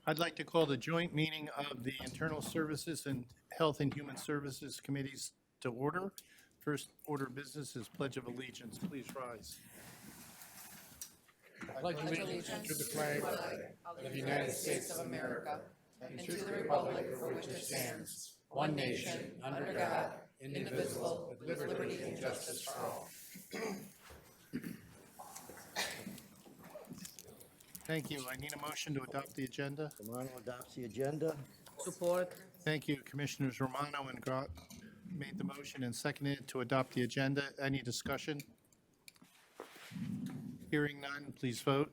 I'd like to call the joint meeting of the Internal Services and Health and Human Services Committees to order. First order of business is Pledge of Allegiance. Please rise. I pledge allegiance to the flag of the United States of America and to the republic for which it stands, one nation, under God, indivisible, with liberty and justice for all. Thank you. I need a motion to adopt the agenda. Romano adopts the agenda. Support. Thank you. Commissioners Romano and Grott made the motion and seconded to adopt the agenda. Any discussion? Hearing none, please vote.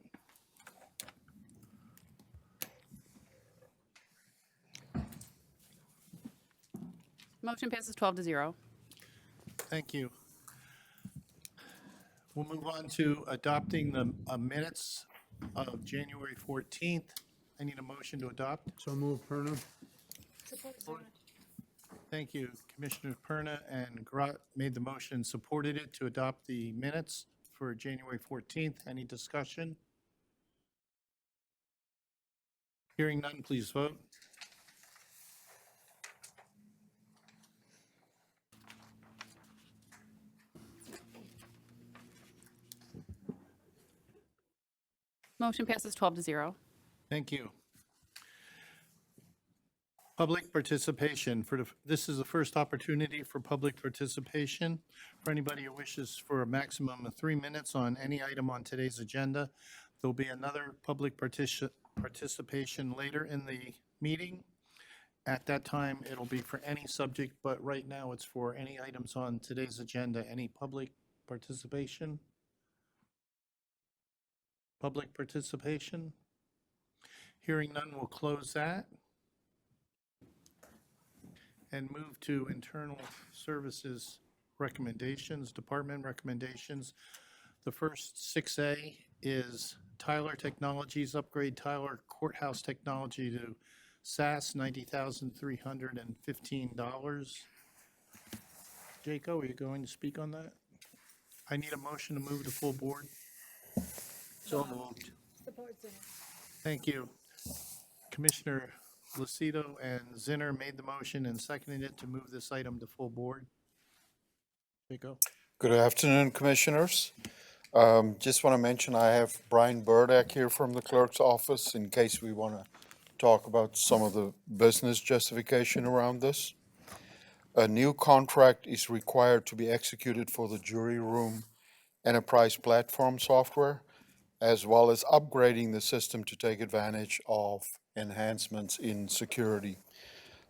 Motion passes 12-0. Thank you. We'll move on to adopting the minutes of January 14th. I need a motion to adopt. So move, Perna. Thank you. Commissioners Perna and Grott made the motion and supported it to adopt the minutes for January 14th. Any discussion? Hearing none, please vote. Motion passes 12-0. Thank you. Public participation. This is the first opportunity for public participation. For anybody who wishes for a maximum of 3 minutes on any item on today's agenda, there'll be another public participation later in the meeting. At that time, it'll be for any subject, but right now it's for any items on today's agenda. Any public participation? Public participation? Hearing none, we'll close that and move to internal services recommendations, department recommendations. The first 6A is Tyler Technologies, upgrade Tyler Courthouse technology to SaaS, $90,315. Jaco, are you going to speak on that? I need a motion to move to full board. So moved. Thank you. Commissioner Lucido and Zinner made the motion and seconded it to move this item to full board. Jaco? Good afternoon, Commissioners. Just want to mention I have Brian Burdak here from the clerk's office in case we want to talk about some of the business justification around this. A new contract is required to be executed for the jury room enterprise platform software, as well as upgrading the system to take advantage of enhancements in security.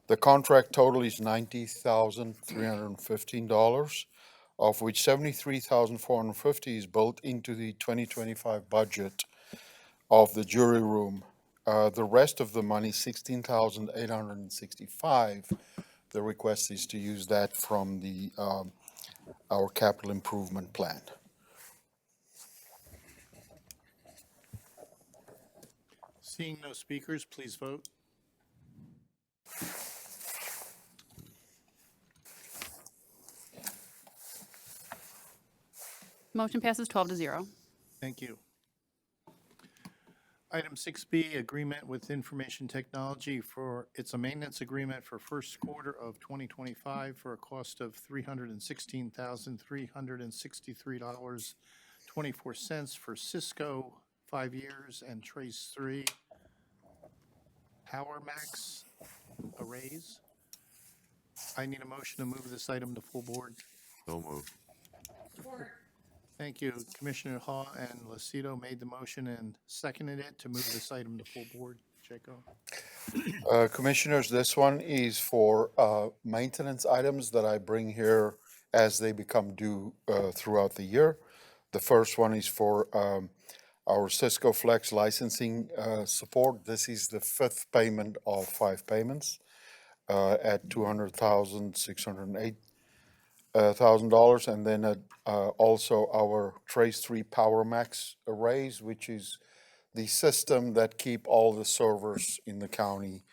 The contract total is $90,315, of which $73,450 is built into the 2025 budget of the jury room. The rest of the money, $16,865, the request is to use that from the our capital improvement plan. Seeing no speakers, please vote. Motion passes 12-0. Thank you. Item 6B, agreement with Information Technology it's a maintenance agreement for first quarter of 2025 for a cost of $316,363.24 for Cisco 5 years and Trace 3 PowerMax arrays. I need a motion to move this item to full board. So moved. Thank you. Commissioner Haw and Lucido made the motion and seconded it to move this item to full board. Jaco? Commissioners, this one is for maintenance items that I bring here as they become due throughout the year. The first one is for our Cisco Flex licensing support. This is the fifth payment of 5 payments at $200,608,000, and then also our Trace 3 PowerMax arrays, which is the system that keep all the servers in the county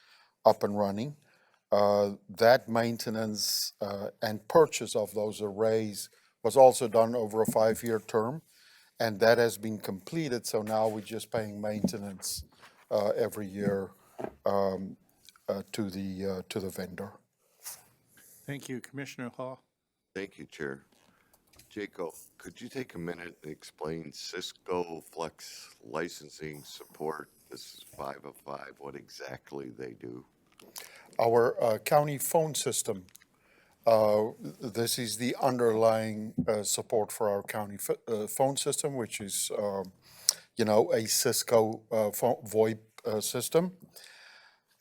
up and running. That maintenance and purchase of those arrays was also done over a 5-year term, And that has been completed, so now we're just paying maintenance every year to the vendor. Thank you. Commissioner Hall? Thank you, Chair. Jacob, could you take a minute and explain Cisco Flex licensing support? This is 505, what exactly they do? Our county phone system, this is the underlying support for our county phone system, which is, a Cisco VoIP system.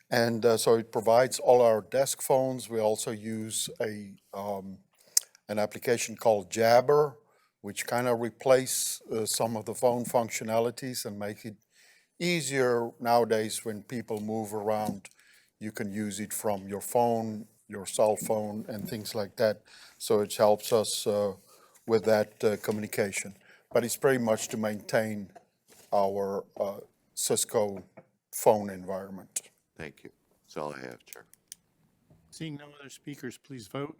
And so it provides all our desk phones. We also use an application called Jabber, which kind of replace some of the phone functionalities and make it easier nowadays when people move around. You can use it from your phone, your cell phone, and things like that. So it helps us with that communication. But it's pretty much to maintain our Cisco phone environment. Thank you. That's all I have, Chair. Seeing no other speakers, please vote.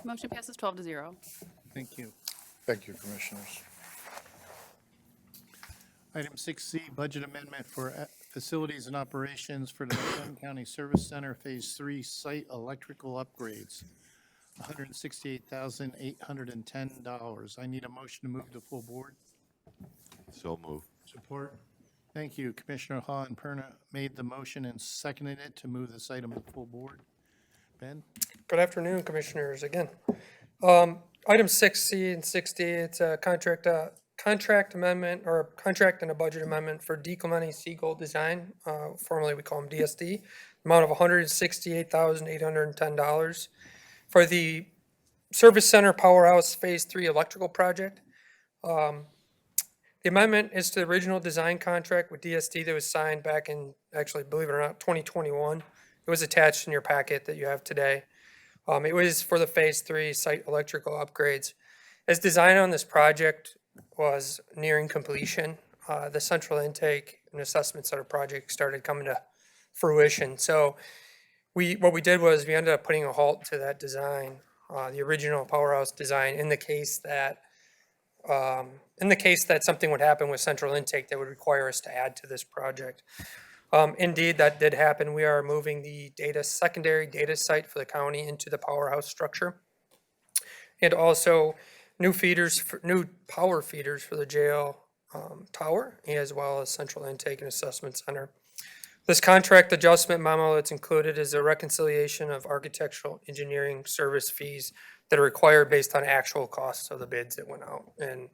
Motion passes 12-0. Thank you. Thank you, Commissioners. Item 6C, budget amendment for facilities and operations for the Macomb County Service Center Phase 3 site electrical upgrades, $168,810. I need a motion to move to full board. So moved. Support. Thank you. Commissioner Hall and Perna made the motion and seconded it to move this item to full board. Ben? Good afternoon, Commissioners, again. Item 6C and 6D, it's a contract amendment, or contract and a budget amendment for DiClemente Siegel Design, formerly we call them DSD, amount of $168,810 for the Service Center Powerhouse Phase 3 electrical project. The amendment is to the original design contract with DSD that was signed back in, actually, believe it or not, 2021. It was attached in your packet that you have today. It was for the Phase 3 site electrical upgrades. As design on this project was nearing completion, the central intake and assessment center project started coming to fruition. So what we did was we ended up putting a halt to that design, the original Powerhouse design, in the case that something would happen with central intake that would require us to add to this project. Indeed, that did happen. We are moving the secondary data site for the county into the Powerhouse structure. And also new power feeders for the jail tower, as well as central intake and assessment center. This contract adjustment memo that's included is a reconciliation of architectural engineering service fees that are required based on actual costs of the bids that went out and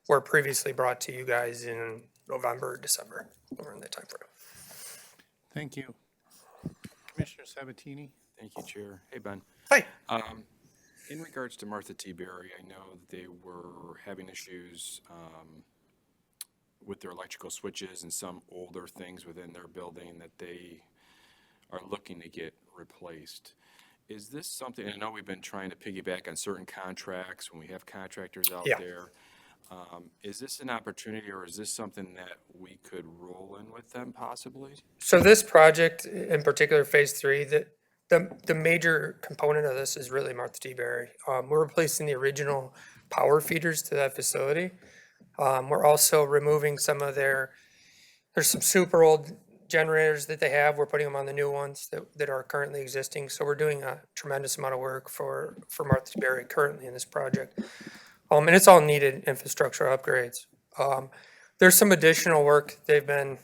were previously brought to you guys in November, December, or in that time frame. Thank you. Commissioner Sabatini? Thank you, Chair. Hey, Ben. Hi. In regards to Martha T. Berry, I know that they were having issues with their electrical switches and some older things within their building that they are looking to get replaced. Is this something, I know we've been trying to piggyback on certain contracts when we have contractors out Yeah. there. Is this an opportunity, or is this something that we could roll in with them possibly? So this project in particular, Phase 3, the major component of this is really Martha T. Berry. We're replacing the original power feeders to that facility. We're also removing there's some super old generators that they have. We're putting them on the new ones that are currently existing. So we're doing a tremendous amount of work for Martha T. Berry currently in this project. And it's all needed infrastructure upgrades. There's some additional work they've been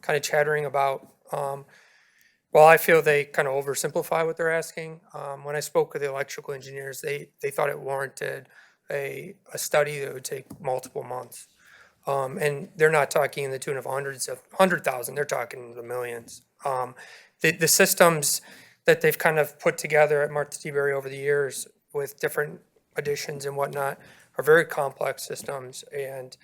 kind of chattering about. Well, I feel they kind of oversimplify what they're asking. When I spoke with the electrical engineers, they thought it warranted a study that would take multiple months. And they're not talking in the tune of 100,000, they're talking the millions. The systems that they've kind of put together at Martha T. Berry over the years with different additions and whatnot are very complex systems. And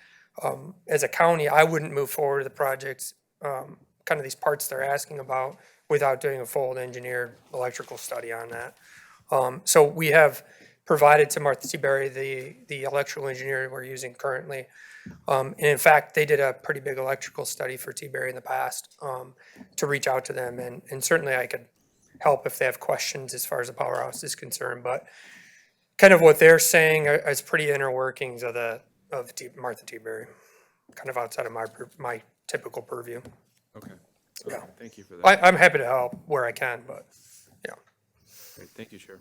as a county, I wouldn't move forward with the projects, kind of these parts they're asking about, without doing a full engineered electrical study on that. So we have provided to Martha T. Berry the electrical engineer we're using currently. And in fact, they did a pretty big electrical study for T. Berry in the past to reach out to them. And certainly I could help if they have questions as far as the powerhouse is concerned. But kind of what they're saying is pretty inner workings of Martha T. Berry, kind of outside of my typical purview. Okay. Yeah. Thank you for that. I'm happy to help where I can, but yeah. Great. Thank you, Chair.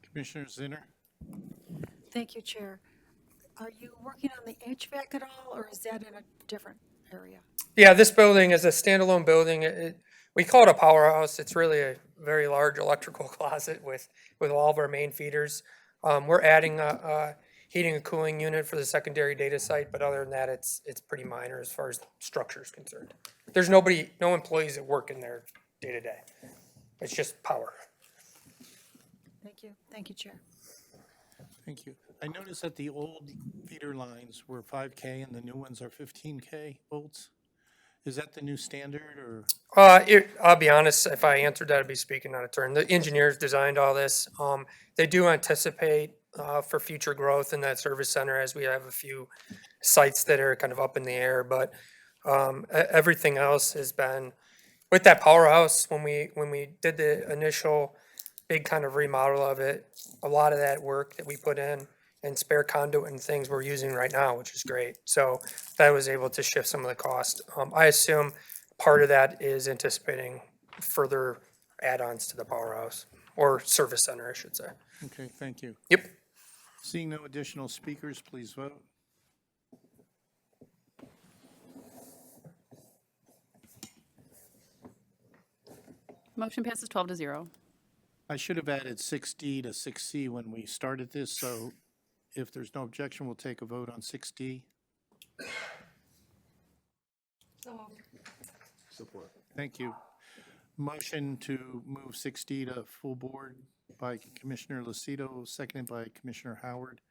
Commissioner Zinner? Thank you, Chair. Are you working on the HVAC at all, or is that in a different area? Yeah, this building is a standalone building. We call it a powerhouse. It's really a very large electrical closet with all of our main feeders. We're adding a heating and cooling unit for the secondary data site, but other than that, it's pretty minor as far as the structure is concerned. There's no employees that work in there day to day. It's just power. Thank you. Thank you, Chair. Thank you. I noticed that the old feeder lines were 5K and the new ones are 15K volts. Is that the new standard, or? I'll be honest, if I answered that, I'd be speaking out of turn. The engineers designed all this. They do anticipate for future growth in that service center, as we have a few sites that are kind of up in the air, but everything else has been, with that powerhouse, when we did the initial big kind of remodel of it, a lot of that work that we put in and spare conduit and things we're using right now, which is great. So that was able to shift some of the cost. I assume part of that is anticipating further add-ons to the powerhouse, or service center, I should say. Okay, thank you. Yep. Seeing no additional speakers, please vote. Motion passes 12-0. I should have added 6D to 6C when we started this, so if there's no objection, we'll take a vote on 6D. Support. Thank you. Motion to move 6D to full board by Commissioner Lucido, seconded by Commissioner Howard.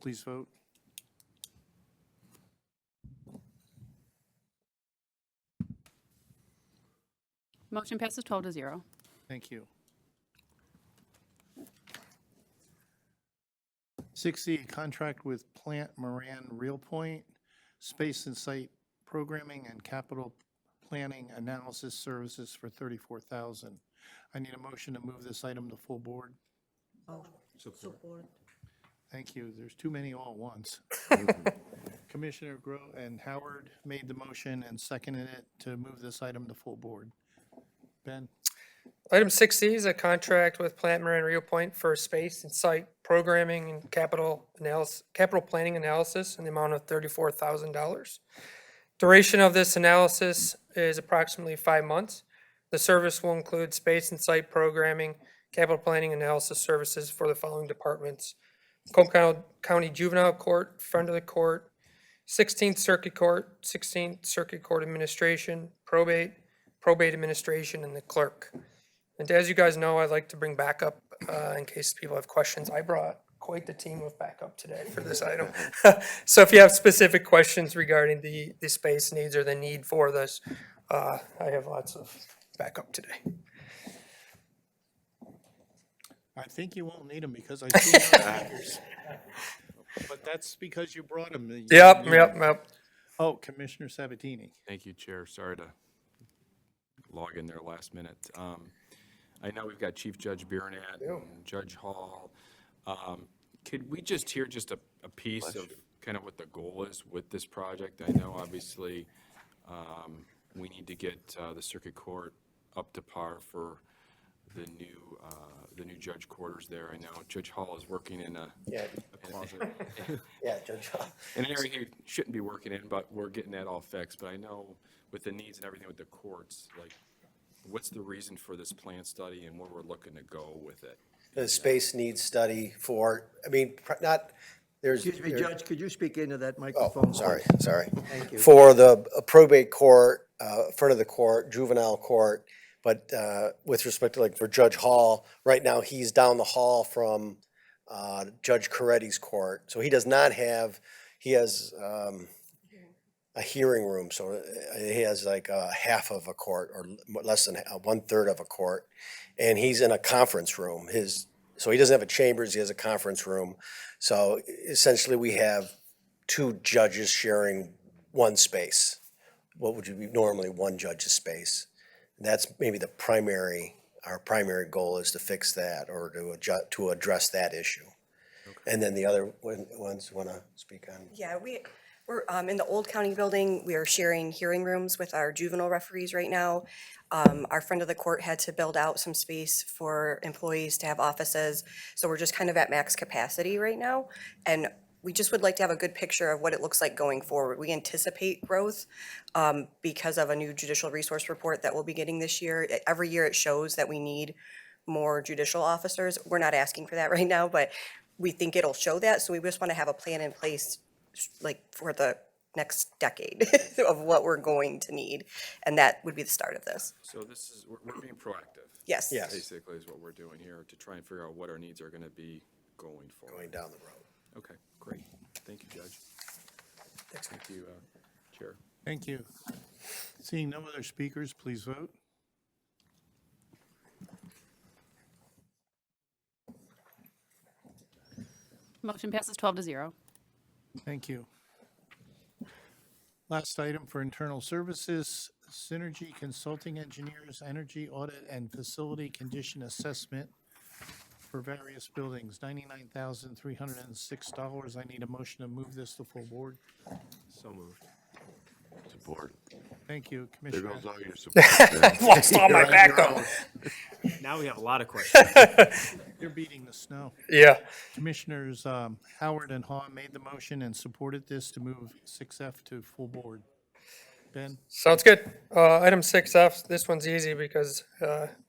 Please vote. Motion passes 12-0. Thank you. 6C, contract with Plante, Moran, Realpoint, space and site programming and capital planning analysis services for $34,000. I need a motion to move this item to full board. Support. Thank you. There's too many all at once. Commissioner Grow and Howard made the motion and seconded it to move this item to full board. Ben? Item 6C is a contract with Plante Moran Realpoint for space and site programming and capital planning analysis in the amount of $34,000. Duration of this analysis is approximately 5 months. The service will include space and site programming, capital planning analysis services for the following departments: Macomb County Juvenile Court, Front of the Court, 16th Circuit Court, 16th Circuit Court Administration, Probate Administration, and the clerk. And as you guys know, I like to bring backup in case people have questions. I brought quite the team of backup today for this item. So if you have specific questions regarding the space needs or the need for this, I have lots of backup today. I think you won't need them because I see no speakers. But that's because you brought them. Yep. Oh, Commissioner Sabatini. Thank you, Chair. Sorry to log in there last minute. I know we've got Chief Judge Biernat and Judge Hall. Could we just hear just a piece of kind of what the goal is with this project? I know obviously we need to get the circuit court up to par for the new judge quarters there. I know Judge Hall is working in a closet. Yeah, Judge Hall. An area he shouldn't be working in, but we're getting that all fixed. But I know with the needs and everything with the courts, like, what's the reason for this plan study and where we're looking to go with it? The space needs study for, there's. Excuse me, Judge, could you speak into that microphone? Oh, sorry. Thank you. For the probate court, front of the court, juvenile court, but with respect to, like, for Judge Hall, right now, he's down the hall from Judge Coretti's court. So he does not have, he has a hearing room, so he has like half of a court, or less than 1/3 of a court, and he's in a conference room. So he doesn't have a chambers, he has a conference room. So essentially we have 2 judges sharing one space. What would you be normally one judge's space? That's maybe the primary our primary goal is to fix that or to address that issue. And then the other ones want to speak on? Yeah, we're in the old county building. We are sharing hearing rooms with our juvenile referees right now. Our friend of the court had to build out some space for employees to have offices. So we're just kind of at max capacity right now. And we just would like to have a good picture of what it looks like going forward. We anticipate growth because of a new judicial resource report that we'll be getting this year. Every year it shows that we need more judicial officers. We're not asking for that right now, but we think it'll show that. So we just want to have a plan in place like for the next decade of what we're going to need. And that would be the start of this. So this is, we're being proactive. Yes. Yes. Basically is what we're doing here to try and figure out what our needs are going to be going forward. Going down the road. Okay, great. Thank you, Judge. Thank you, Chair. Thank you. Seeing no other speakers, please vote. Motion passes 12-0. Thank you. Last item for internal services, Synergy Consulting Engineers, Energy Audit and Facility Condition Assessment for various buildings, $99,306. I need a motion to move this to full board. So moved. Support. Thank you, There Commissioner. goes all your support. Ben. Lost all my backup. Now we have a lot of questions. You're beating the snow. Yeah. Commissioners Howard and Hahn made the motion and supported this to move 6F to full board. Ben? Sounds good. Item 6F, this one's easy because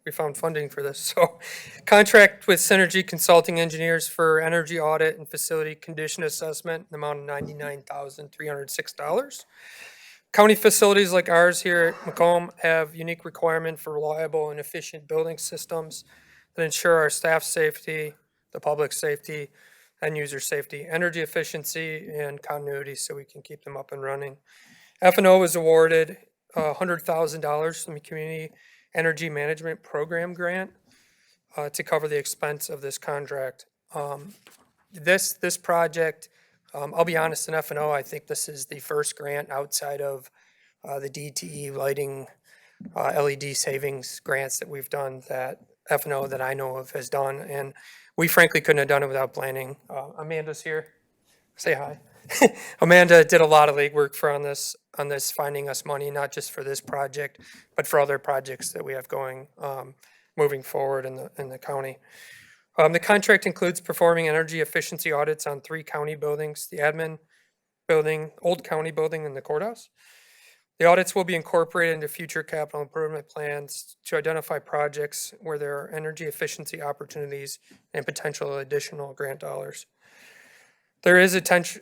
we found funding for this. So contract with Synergy Consulting Engineers for energy audit and facility condition assessment, the amount of $99,306. County facilities like ours here at Macomb have unique requirement for reliable and efficient building systems that ensure our staff safety, the public safety, and user safety, energy efficiency, and continuity so we can keep them up and running. F&O was awarded $100,000 from the Community Energy Management Program grant to cover the expense of this contract. This project, I'll be honest, in F&O, I think this is the first grant outside of the DTE lighting LED savings grants that we've done that F&O that I know of has done. And we frankly couldn't have done it without planning. Amanda's here. Say hi. Amanda did a lot of legwork on this, finding us money, not just for this project, but for other projects that we have going, moving forward in the county. The contract includes performing energy efficiency audits on 3 county buildings, the admin building, old county building, and the courthouse. The audits will be incorporated into future capital improvement plans to identify projects where there are energy efficiency opportunities and potential additional grant dollars. There is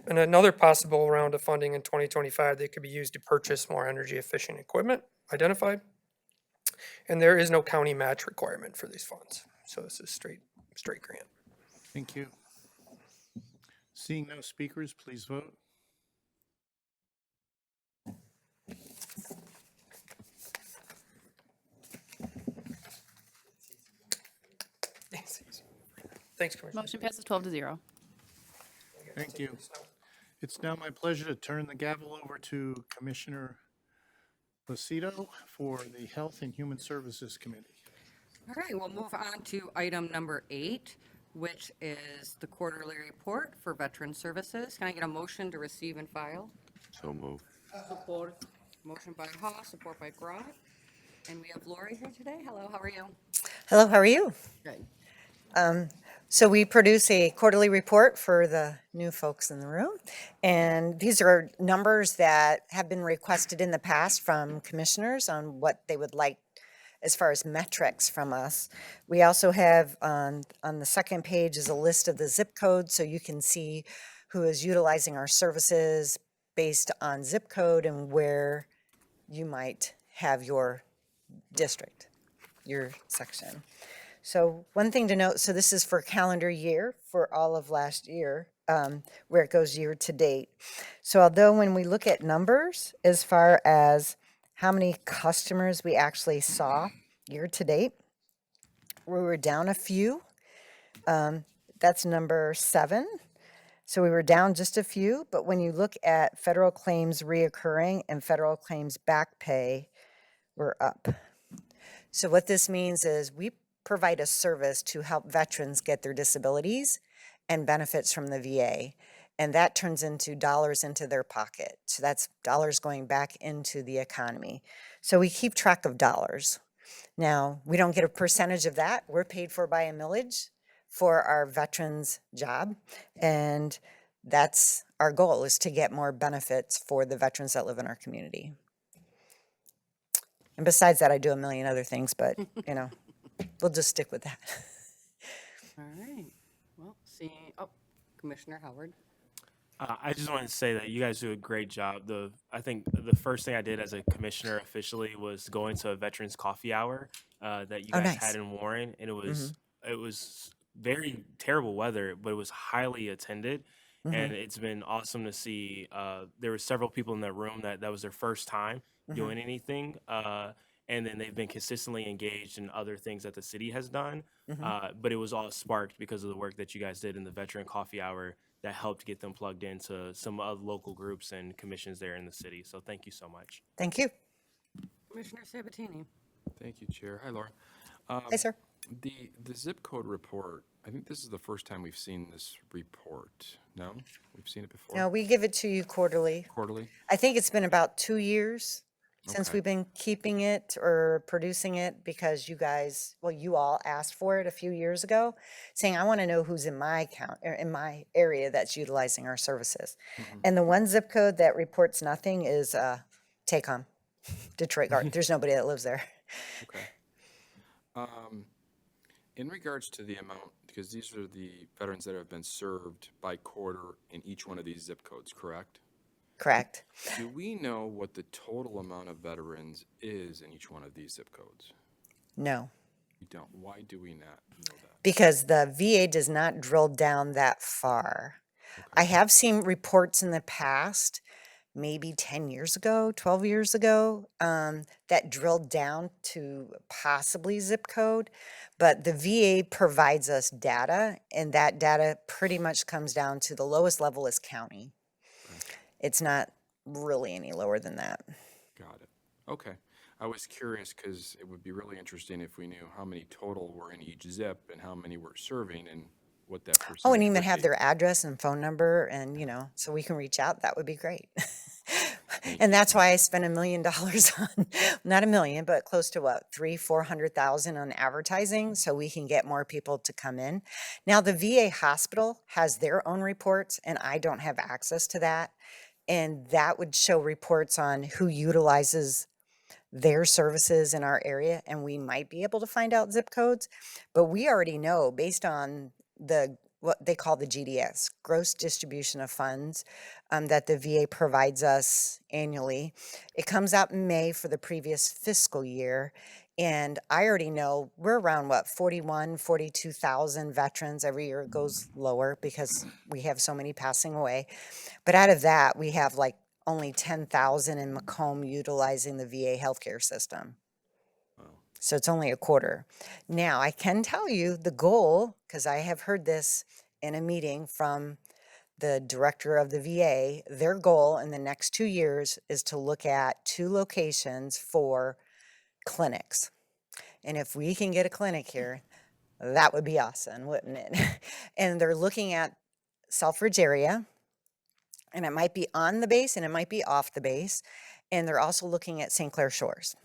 another possible round of funding in 2025 that could be used to purchase more energy efficient equipment identified. And there is no county match requirement for these funds. So this is straight grant. Thank you. Seeing no speakers, please vote. Thanks, Commissioner. Motion passes 12-0. Thank you. It's now my pleasure to turn the gavel over to Commissioner Lucido for the Health and Human Services Committee. All right, we'll move on to item number 8, which is the quarterly report for Veteran Services. Can I get a motion to receive and file? So move. Support. Motion by Haw, support by Groff. And we have Lori here today. Hello, how are you? Hello, how are you? Good. So we produce a quarterly report for the new folks in the room. And these are numbers that have been requested in the past from commissioners on what they would like as far as metrics from us. We also have on the second page is a list of the zip codes so you can see who is utilizing our services based on zip code and where you might have your district, your section. So one thing to note, so this is for calendar year for all of last year, where it goes year to date. So although when we look at numbers as far as how many customers we actually saw year to date, we were down a few. That's number 7. So we were down just a few, but when you look at federal claims reoccurring and federal claims back pay, we're up. So what this means is we provide a service to help veterans get their disabilities and benefits from the VA. And that turns into dollars into their pocket. So that's dollars going back into the economy. So we keep track of dollars. Now, we don't get a percentage of that. We're paid for by a millage for our veterans' job. And that's our goal, is to get more benefits for the veterans that live in our community. And besides that, I do a million other things, but, we'll just stick with that. All right. Well, Commissioner Howard. I just wanted to say that you guys do a great job. I think the first thing I did as a commissioner officially was going to a veterans coffee hour that you Oh, guys nice. had in Warren, and it was very terrible weather, but it was highly attended, and it's been awesome to see. There were several people in that room that was their first time doing anything, and then they've been consistently engaged in other things that the city has done. But it was all sparked because of the work that you guys did in the veteran coffee hour that helped get them plugged into some other local groups and commissions there in the city. So thank you so much. Thank you. Commissioner Sabatini. Thank you, Chair. Hi, Laura. Hi, sir. The zip code report, I think this is the first time we've seen this report. No? We've seen it before? No, we give it to you quarterly. Quarterly? I think it's been about 2 years since Okay. we've been keeping it or producing it, because you all asked for it a few years ago, saying, I want to know who's in my count or in my area that's utilizing our services. And the one zip code that reports nothing is Tacom, Detroit Garden. There's nobody that lives there. Okay. In regards to the amount, because these are the veterans that have been served by quarter in each one of these zip codes, correct? Correct. Do we know what the total amount of veterans is in each one of these zip codes? No, We don't. Why do we not know that? because the VA does not drill down that far. I have seen reports in the past, maybe 10 years ago, 12 years ago, that drilled down to possibly zip code. But the VA provides us data, and that data pretty much comes down to the lowest level is county. It's not really any lower than that. Got it. Okay. I was curious because it would be really interesting if we knew how many total were in each zip and how many we're serving and what that percentage Oh, and even would have be. their address and phone number, and, so we can reach out. That would be great. And that's why I spent $1 million on, not 1 million, but close to what, 400,000 on advertising, so we can get more people to come in. Now, the VA hospital has their own reports, and I don't have access to that. And that would show reports on who utilizes their services in our area, and we might be able to find out zip codes. But we already know, based on what they call the GDS, gross distribution of funds, that the VA provides us annually. It comes out in May for the previous fiscal year. And I already know we're around 42,000 veterans. Every year it goes lower because we have so many passing away. But out of that, we have only 10,000 in Macomb utilizing the VA healthcare system. So it's only a quarter. Now, I can tell you the goal, because I have heard this in a meeting from the director of the VA, their goal in the next 2 years is to look at 2 locations for clinics. And if we can get a clinic here, that would be awesome, wouldn't it? And they're looking at Selfridge area, and it might be on the base and it might be off the base. And they're also looking at St. Clair Shores.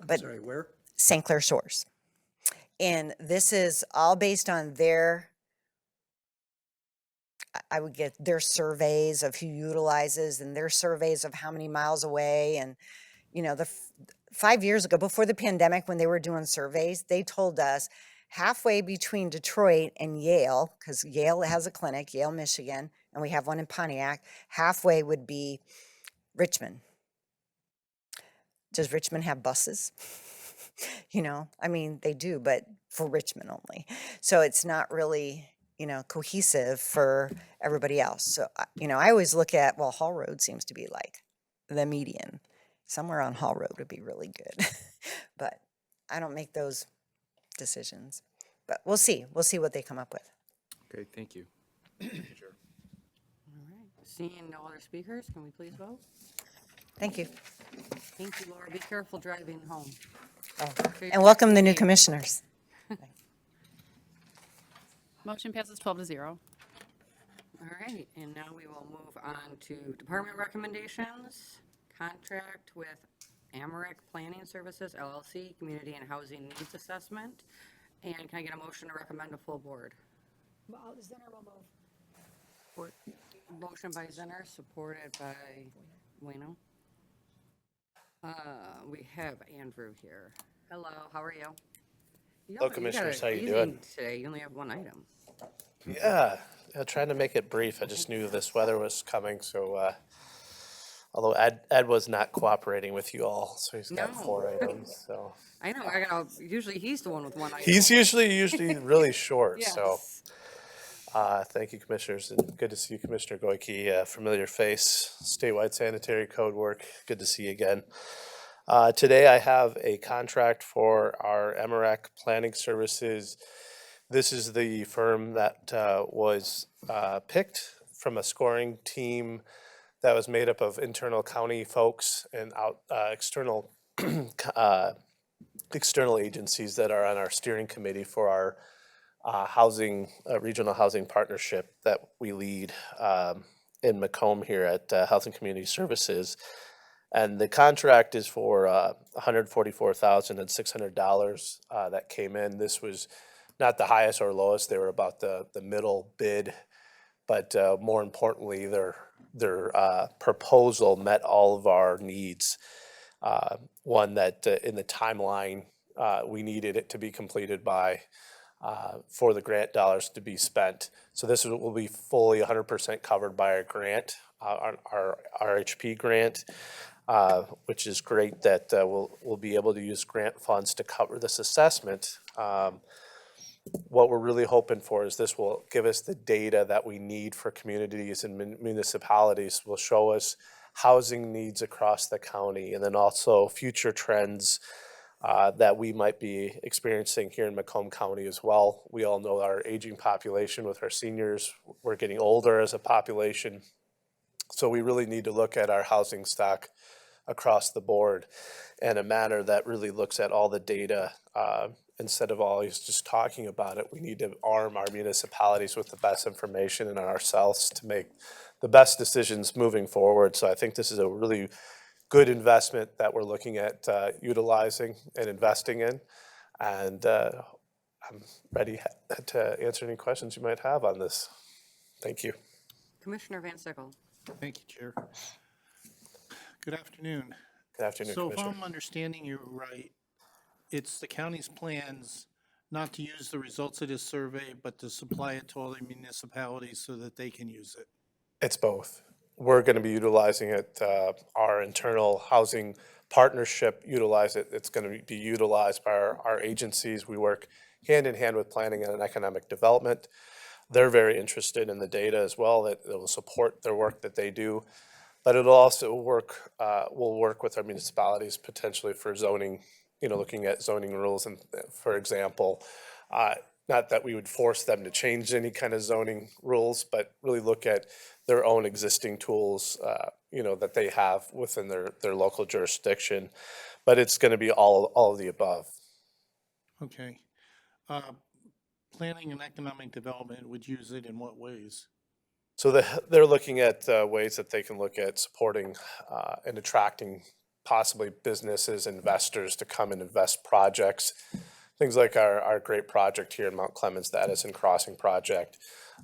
But Sorry, where? St. Clair Shores. And this is all based on I would get their surveys of who utilizes and their surveys of how many miles away. And, 5 years ago, before the pandemic, when they were doing surveys, they told us halfway between Detroit and Yale, because Yale has a clinic, Yale, Michigan, and we have one in Pontiac, halfway would be Richmond. Does Richmond have buses? They do, but for Richmond only. So it's not really, cohesive for everybody else. So, I always look at, Hall Road seems to be the median. Somewhere on Hall Road would be really good. But I don't make those decisions. But we'll see. We'll see what they come up with. Okay, thank you. All right. Seeing no other speakers, can we please vote? Thank you. Thank you, Laura. Be careful driving home. Oh, Safe and welcome the new journey. commissioners. Motion passes 12-0. All right, and now we will move on to department recommendations. Contract with Americ Planning Services LLC, Community and Housing Needs Assessment. And can I get a motion to recommend to full board? Zinner will move. Motion by Zinner, supported by Bueno. We have Andrew here. Hello, how are you? Hello, Commissioners. How you doing? Today, you only have one item. Yeah, trying to make it brief. I just knew this weather was coming, so although Ed was not cooperating with you all, so he's got No. 4 items. So I know, usually he's the one with one item. he's usually really short. So Yes. thank you, Commissioners, and good to see you, Commissioner Goike. Familiar face, statewide sanitary code work. Good to see you again. Today I have a contract for our MREC Planning Services. This is the firm that was picked from a scoring team that was made up of internal county folks and external external agencies that are on our steering committee for our regional housing partnership that we lead in Macomb here at Health and Community Services. And the contract is for $144,600 that came in. This was not the highest or lowest. They were about the middle bid, but more importantly, their proposal met all of our needs. One that in the timeline we needed it to be completed by for the grant dollars to be spent. So this will be fully 100% covered by our grant, our RHP grant. Which is great that we'll be able to use grant funds to cover this assessment. What we're really hoping for is this will give us the data that we need for communities and municipalities, will show us housing needs across the county, and then also future trends that we might be experiencing here in Macomb County as well. We all know our aging population with our seniors. We're getting older as a population. So we really need to look at our housing stock across the board in a manner that really looks at all the data instead of always just talking about it. We need to arm our municipalities with the best information and ourselves to make the best decisions moving forward. So I think this is a really good investment that we're looking at utilizing and investing in. And I'm ready to answer any questions you might have on this. Thank you. Commissioner Van Sickle. Thank you, Chair. Good afternoon. Good afternoon, So if Commissioner. I'm understanding you right, it's the county's plans not to use the results of this survey, but to supply it to all the municipalities so that they can use it. It's both. We're going to be utilizing it, our internal housing partnership utilize it. It's going to be utilized by our agencies. We work hand in hand with planning and economic development. They're very interested in the data as well, that it will support their work that they do. But it'll also work, we'll work with our municipalities potentially for zoning, looking at zoning rules. And for example, not that we would force them to change any kind of zoning rules, but really look at their own existing tools, that they have within their local jurisdiction. But it's going to be all of the above. Okay. Planning and economic development would use it in what ways? So they're looking at ways that they can look at supporting and attracting possibly businesses, investors to come and invest projects. Things like our great project here in Mount Clemens, the Edison Crossing project,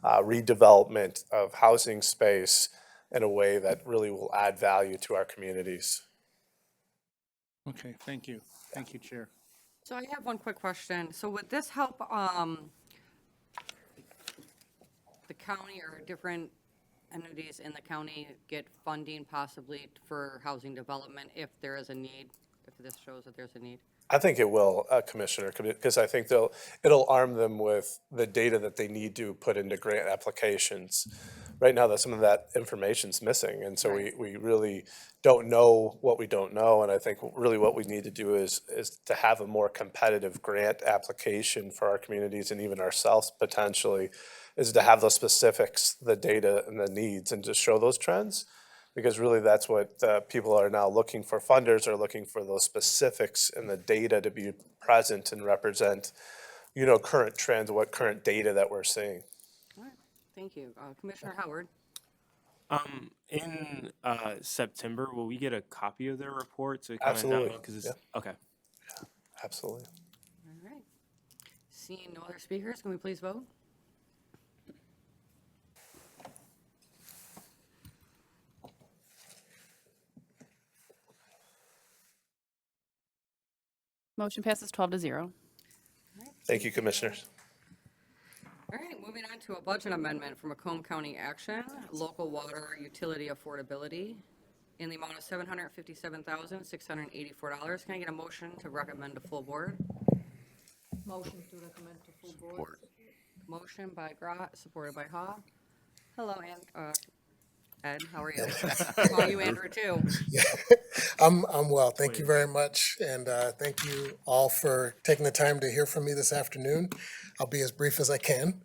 redevelopment of housing space in a way that really will add value to our communities. Okay, thank you. Thank you, Chair. So I have one quick question. So would this help the county or different entities in the county get funding possibly for housing development if there is a need, if this shows that there's a need? I think it will, Commissioner, because I think it'll arm them with the data that they need to put into grant applications. Right now, some of that information's missing, and so we really don't know what we don't know. And I think really what we need to do is to have a more competitive grant application for our communities and even ourselves potentially, is to have those specifics, the data and the needs, and just show those trends. Because really that's what people are now looking for. Funders are looking for those specifics and the data to be present and represent, current trends, what current data that we're seeing. All right, thank you. Commissioner Howard? In September, will we get a copy of their report to comment Absolutely, on? Because it's, yeah. okay. Absolutely. All right. Seeing no other speakers, can we please vote? Motion passes 12-0. Thank you, Commissioners. All right, moving on to a budget amendment from Macomb County Action, local water utility affordability in the amount of $757,684. Can I get a motion to recommend to full board? Motion to recommend to full board. Support. Motion by Grot, supported by Haw. Hello, Ed, how are you? Call you Andrew too. I'm well. Thank you very much. And thank you all for taking the time to hear from me this afternoon. I'll be as brief as I can.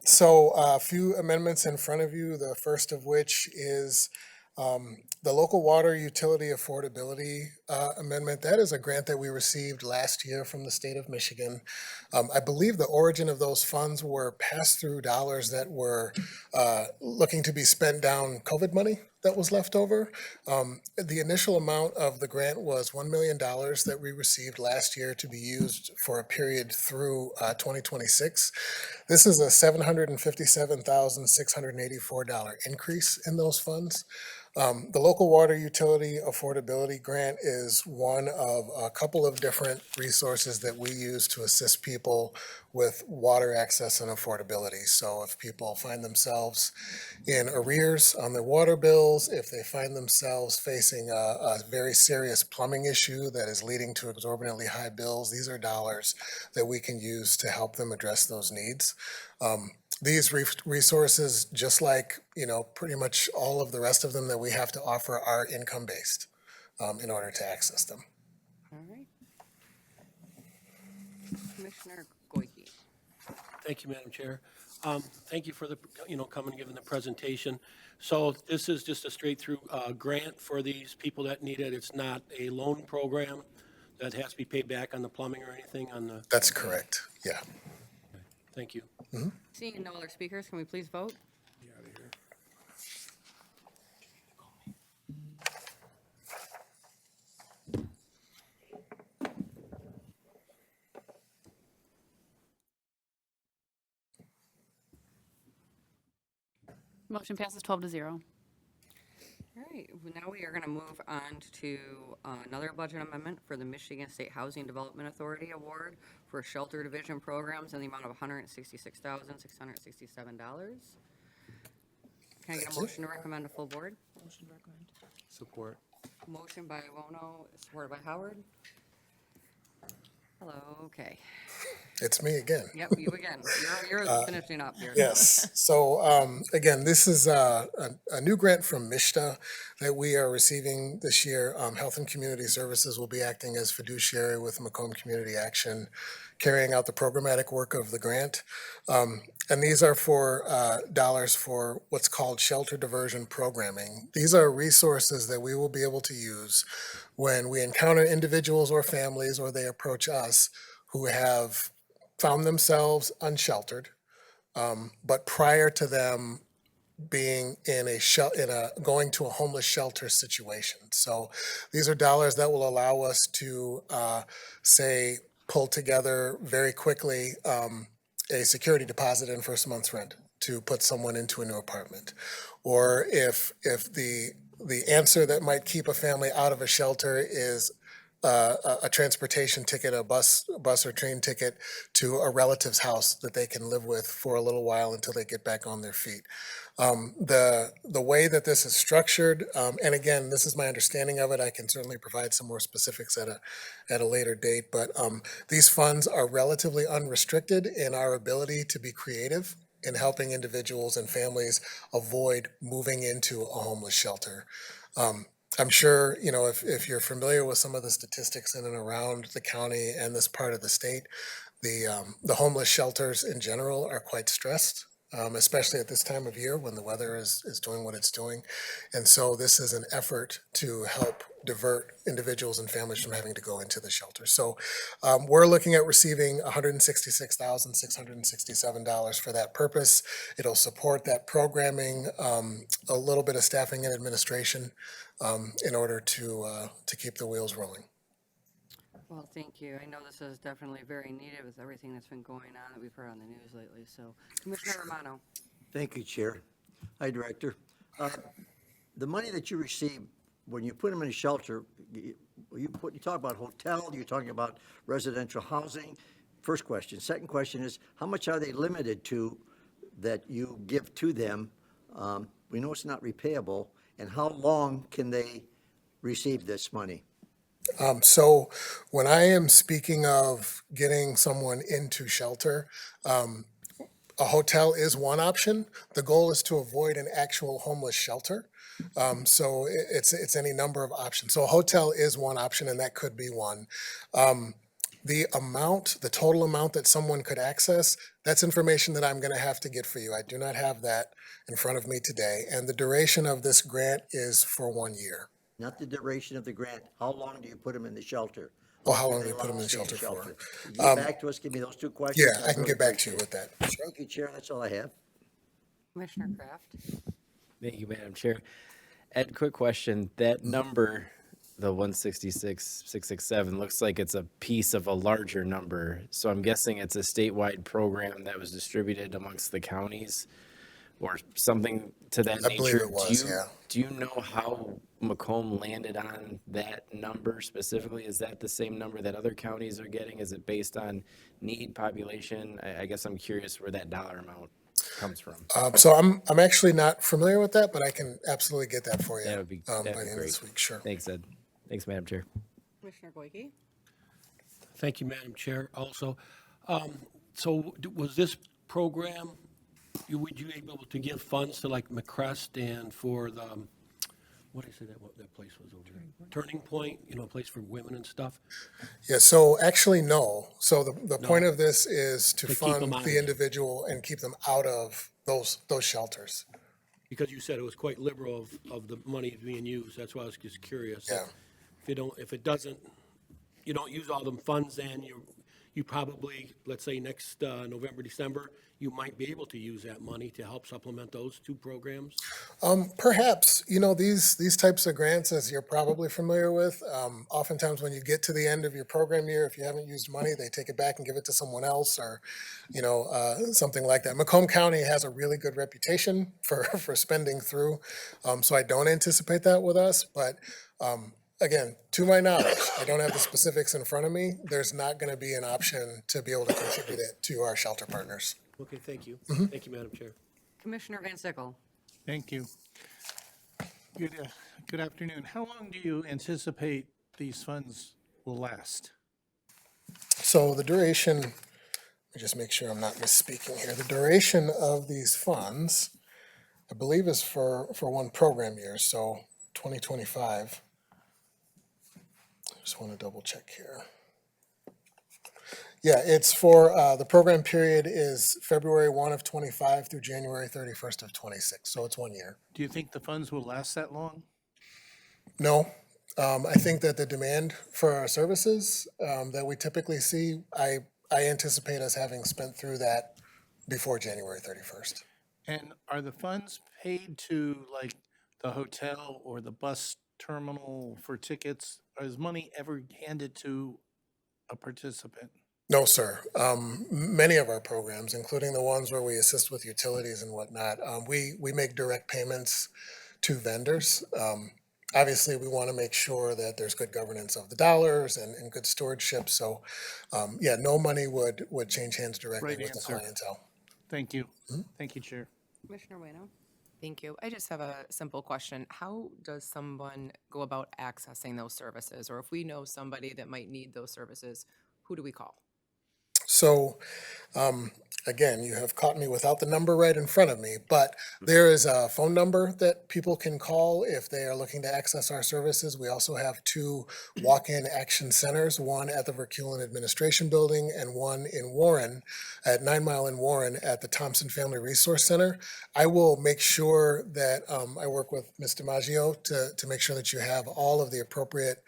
So a few amendments in front of you, the first of which is the local water utility affordability amendment. That is a grant that we received last year from the state of Michigan. I believe the origin of those funds were pass-through dollars that were looking to be spent down COVID money that was left over. The initial amount of the grant was $1 million that we received last year to be used for a period through 2026. This is a $757,684 increase in those funds. The local water utility affordability grant is one of a couple of different resources that we use to assist people with water access and affordability. So if people find themselves in arrears on their water bills, if they find themselves facing a very serious plumbing issue that is leading to exorbitantly high bills, these are dollars that we can use to help them address those needs. These resources, just like, pretty much all of the rest of them that we have to offer, are income-based in order to access them. All right. Commissioner Goike. Thank you, Madam Chair. Thank you for the, coming and giving the presentation. So this is just a straight-through grant for these people that need it. It's not a loan program that has to be paid back on the plumbing or anything on the, That's correct, yeah. thank you. Seeing no other speakers, can we please vote? Motion passes 12-0. All right, now we are going to move on to another budget amendment for the Michigan State Housing Development Authority Award for shelter division programs in the amount of $166,667. Can I get a motion to recommend to full board? Motion to recommend. Support. Motion by Wono, supported by Howard. Hello, okay. It's me again. Yep, you again. You're finishing up here. Yes. So again, this is a new grant from MISTA that we are receiving this year. Health and Community Services will be acting as fiduciary with Macomb Community Action, carrying out the programmatic work of the grant. And these are for dollars for what's called shelter diversion programming. These are resources that we will be able to use when we encounter individuals or families, or they approach us, who have found themselves unsheltered, but prior to them being in going to a homeless shelter situation. So these are dollars that will allow us to say pull together very quickly a security deposit and first month's rent to put someone into a new apartment, or if the answer that might keep a family out of a shelter is a transportation ticket, a bus or train ticket to a relative's house that they can live with for a little while until they get back on their feet. The way that this is structured, and again, this is my understanding of it, I can certainly provide some more specifics at a later date, but these funds are relatively unrestricted in our ability to be creative in helping individuals and families avoid moving into a homeless shelter. I'm sure, if you're familiar with some of the statistics in and around the county and this part of the state, the homeless shelters in general are quite stressed. especially at this time of year when the weather is doing what it's doing. And so this is an effort to help divert individuals and families from having to go into the shelter. So we're looking at receiving $166,667 for that purpose. It'll support that programming, a little bit of staffing and administration in order to keep the wheels rolling. Well, thank you. I know this is definitely very needed with everything that's been going on that we've heard on the news lately. So Commissioner Romano. Thank you, Chair. Hi, Director. The money that you receive, when you put them in a shelter, you talk about hotel, you're talking about residential housing. First question. Second question is, how much are they limited to that you give to them? We know it's not repayable. And how long can they receive this money? So when I am speaking of getting someone into shelter, a hotel is one option. The goal is to avoid an actual homeless shelter. So it's any number of options. So a hotel is one option, and that could be one. The total amount that someone could access, that's information that I'm going to have to get for you. I do not have that in front of me today. And the duration of this grant is for 1 year. Not the duration of the grant. How long do you put them in the shelter? Oh, how long do you put them in the shelter for? Can you get back to us, give me those two questions? Yeah, I can get back to you with that. Thank you, Chair. That's all I have. Commissioner Kraft. Thank you, Madam Chair. Ed, quick question. That number, the 166,667, looks like it's a piece of a larger number. So I'm guessing it's a statewide program that was distributed amongst the counties or something to that nature. I believe it was, yeah. Do you know how Macomb landed on that number specifically? Is that the same number that other counties are getting? Is it based on need, population? I guess I'm curious where that dollar amount comes from. So I'm actually not familiar with that, but I can absolutely get that for you. That would be, by that'd the be end of this great. week. Sure. Thanks, Ed. Thanks, Madam Chair. Commissioner Goike. Thank you, Madam Chair, also. So was this program, would you be able to give funds to like McCrest and for the, what did I say that place was over there? Turning Point, a place for women and stuff? Yeah. So actually, no. So the point of this is to To keep fund them out of the it. individual and keep them out of those shelters. Because you said it was quite liberal of the money being used. That's why I was just curious. Yeah. If it doesn't, you don't use all them funds, then you probably, let's say next November, December, you might be able to use that money to help supplement those two programs. Perhaps, these types of grants, as you're probably familiar with, oftentimes when you get to the end of your program year, if you haven't used money, they take it back and give it to someone else or, something like that. Macomb County has a really good reputation for spending through. So I don't anticipate that with us, but, again, to my knowledge, I don't have the specifics in front of me. There's not going to be an option to be able to contribute it to our shelter partners. Okay, thank you. Thank you, Madam Chair. Commissioner Van Sickle. Thank you. Good afternoon. How long do you anticipate these funds will last? So the duration, let me just make sure I'm not misspeaking here. The duration of these funds, I believe, is for one program year, so 2025. Just want to double check here. Yeah, it's for, the program period is February 1 of 25 through January 31st of 26, so it's 1 year. Do you think the funds will last that long? No, I think that the demand for our services that we typically see, I anticipate us having spent through that before January 31st. And are the funds paid to like the hotel or the bus terminal for tickets? Or is money ever handed to a participant? No, sir. Many of our programs, including the ones where we assist with utilities and whatnot, we make direct payments to vendors. Obviously, we want to make sure that there's good governance of the dollars and good stewardship. So, yeah, no money would change hands directly Right with the answer. clientele. Thank you. Thank you, Chair. Commissioner Bueno. Thank you. I just have a simple question. How does someone go about accessing those services? Or if we know somebody that might need those services, who do we call? So, again, you have caught me without the number right in front of me, but there is a phone number that people can call if they are looking to access our services. We also have 2 walk-in action centers, one at the Verculen Administration Building and one in Warren, at 9 Mile in Warren at the Thompson Family Resource Center. I will make sure that I work with Ms. DiMaggio to make sure that you have all of the appropriate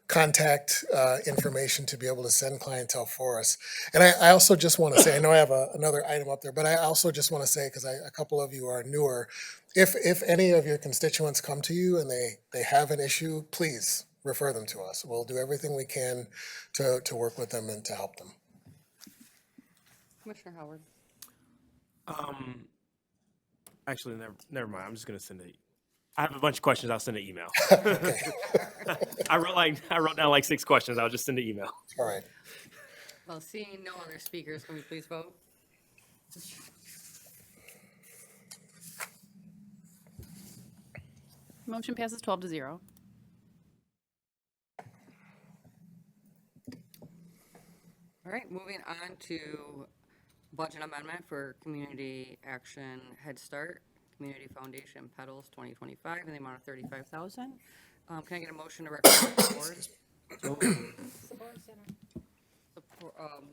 contact information to be able to send clientele for us. And I also just want to say, I know I have another item up there, but I also just want to say, because a couple of you are newer, if any of your constituents come to you and they have an issue, please refer them to us. We'll do everything we can to work with them and to help them. Commissioner Howard. Actually, never mind. I'm just gonna send it. I have a bunch of questions. I'll send an email. I wrote down like 6 questions. I'll just send an email. All right. Well, seeing no other speakers, can we please vote? Motion passes 12-0. All right, moving on to budget amendment for Community Action Head Start, Community Foundation Petals 2025 in the amount of $35,000. Can I get a motion to recommend the board?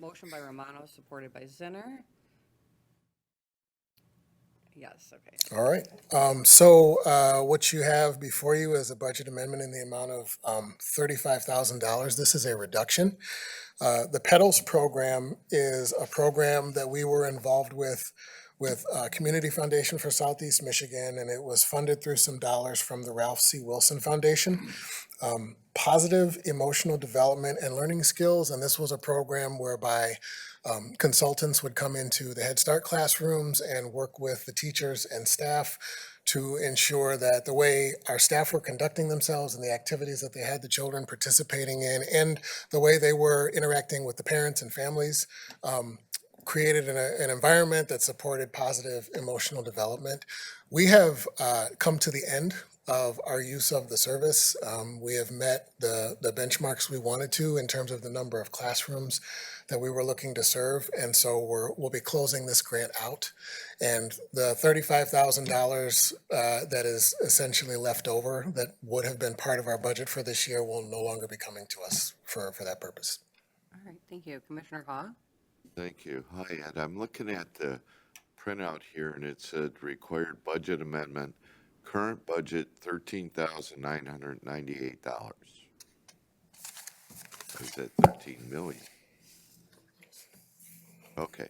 Motion by Romano, supported by Zinner. Yes, okay. All right. So what you have before you is a budget amendment in the amount of $35,000. This is a reduction. The Petals program is a program that we were involved with Community Foundation for Southeast Michigan, and it was funded through some dollars from the Ralph C. Wilson Foundation. Positive emotional development and learning skills, and this was a program whereby consultants would come into the Head Start classrooms and work with the teachers and staff to ensure that the way our staff were conducting themselves and the activities that they had the children participating in and the way they were interacting with the parents and families created an environment that supported positive emotional development. We have come to the end of our use of the service. We have met the benchmarks we wanted to in terms of the number of classrooms that we were looking to serve. And so we'll be closing this grant out. And the $35,000 that is essentially left over that would have been part of our budget for this year will no longer be coming to us for that purpose. All right, thank you. Commissioner Haw? Thank you. Hi, Ed. I'm looking at the printout here and it said required budget amendment. Current budget, $13,998. Is that 13 million? Okay.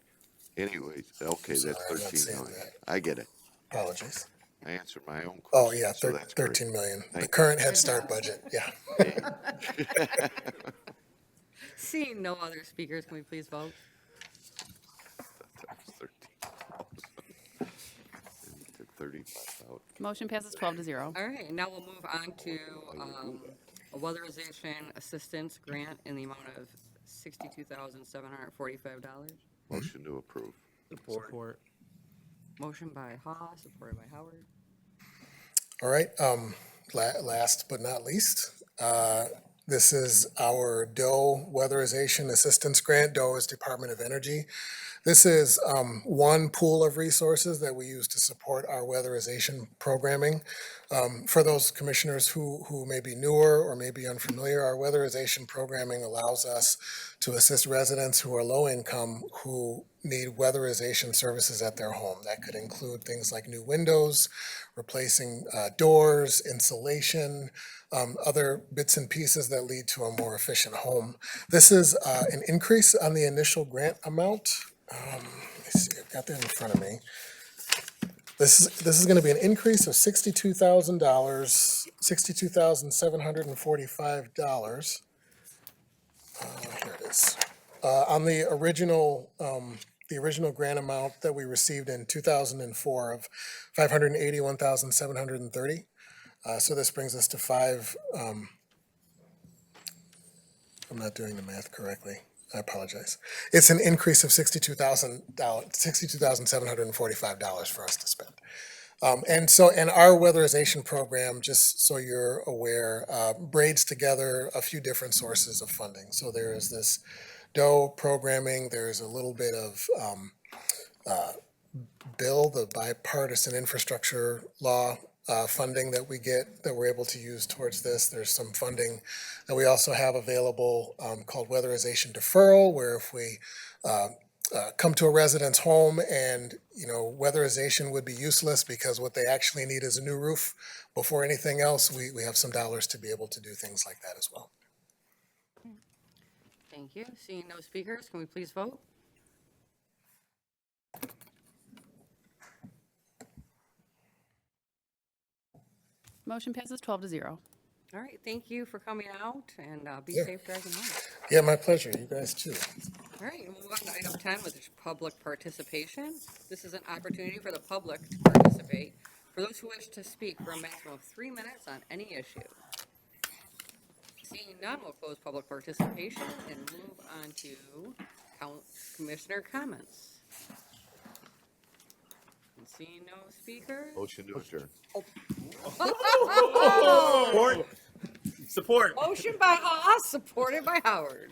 Anyways, okay, Sorry, that's I'm not 13 seeing million. that. I get it. Apologies. I answered my own question. Oh, yeah, so that's great. 13 million. Thank The you. current Head Start budget, yeah. Seeing no other speakers, can we please vote? That was 13,000. To 35,000. Motion passes 12-0. All right, now we'll move on to a weatherization assistance grant in the amount of $62,745. Motion to approve. Support. Motion by Haw, supported by Howard. All right, last but not least, this is our DOE Weatherization Assistance Grant. DOE is Department of Energy. This is one pool of resources that we use to support our weatherization programming. For those commissioners who may be newer or may be unfamiliar, our weatherization programming allows us to assist residents who are low income who need weatherization services at their home. That could include things like new windows, replacing doors, insulation, other bits and pieces that lead to a more efficient home. This is an increase on the initial grant amount. Let me see, I've got that in front of me. This is going to be an increase of $62,000, $62,745. Here it is. On the original grant amount that we received in 2004 of $581,730. So this brings us to I'm not doing the math correctly. I apologize. It's an increase of $62,745 for us to spend. And our weatherization program, just so you're aware, braids together a few different sources of funding. So there is this DOE programming, there's a little bit of bill, the bipartisan infrastructure law funding that we get, that we're able to use towards this. There's some funding that we also have available called weatherization deferral, where if we come to a resident's home and, weatherization would be useless because what they actually need is a new roof before anything else, we have some dollars to be able to do things like that as well. Thank you. Seeing no speakers, can we please vote? Motion passes 12-0. All right, thank you for coming out, and be Yeah. safe driving home. Yeah, my pleasure. You guys too. All right, we'll move on to item 10, which is public participation. This is an opportunity for the public to participate. For those who wish to speak for a maximum of 3 minutes on any issue. Seeing none, we'll close public participation and move on to commissioner comments. And seeing no speakers. Motion to adjourn. Support. Motion by Haas, supported by Howard.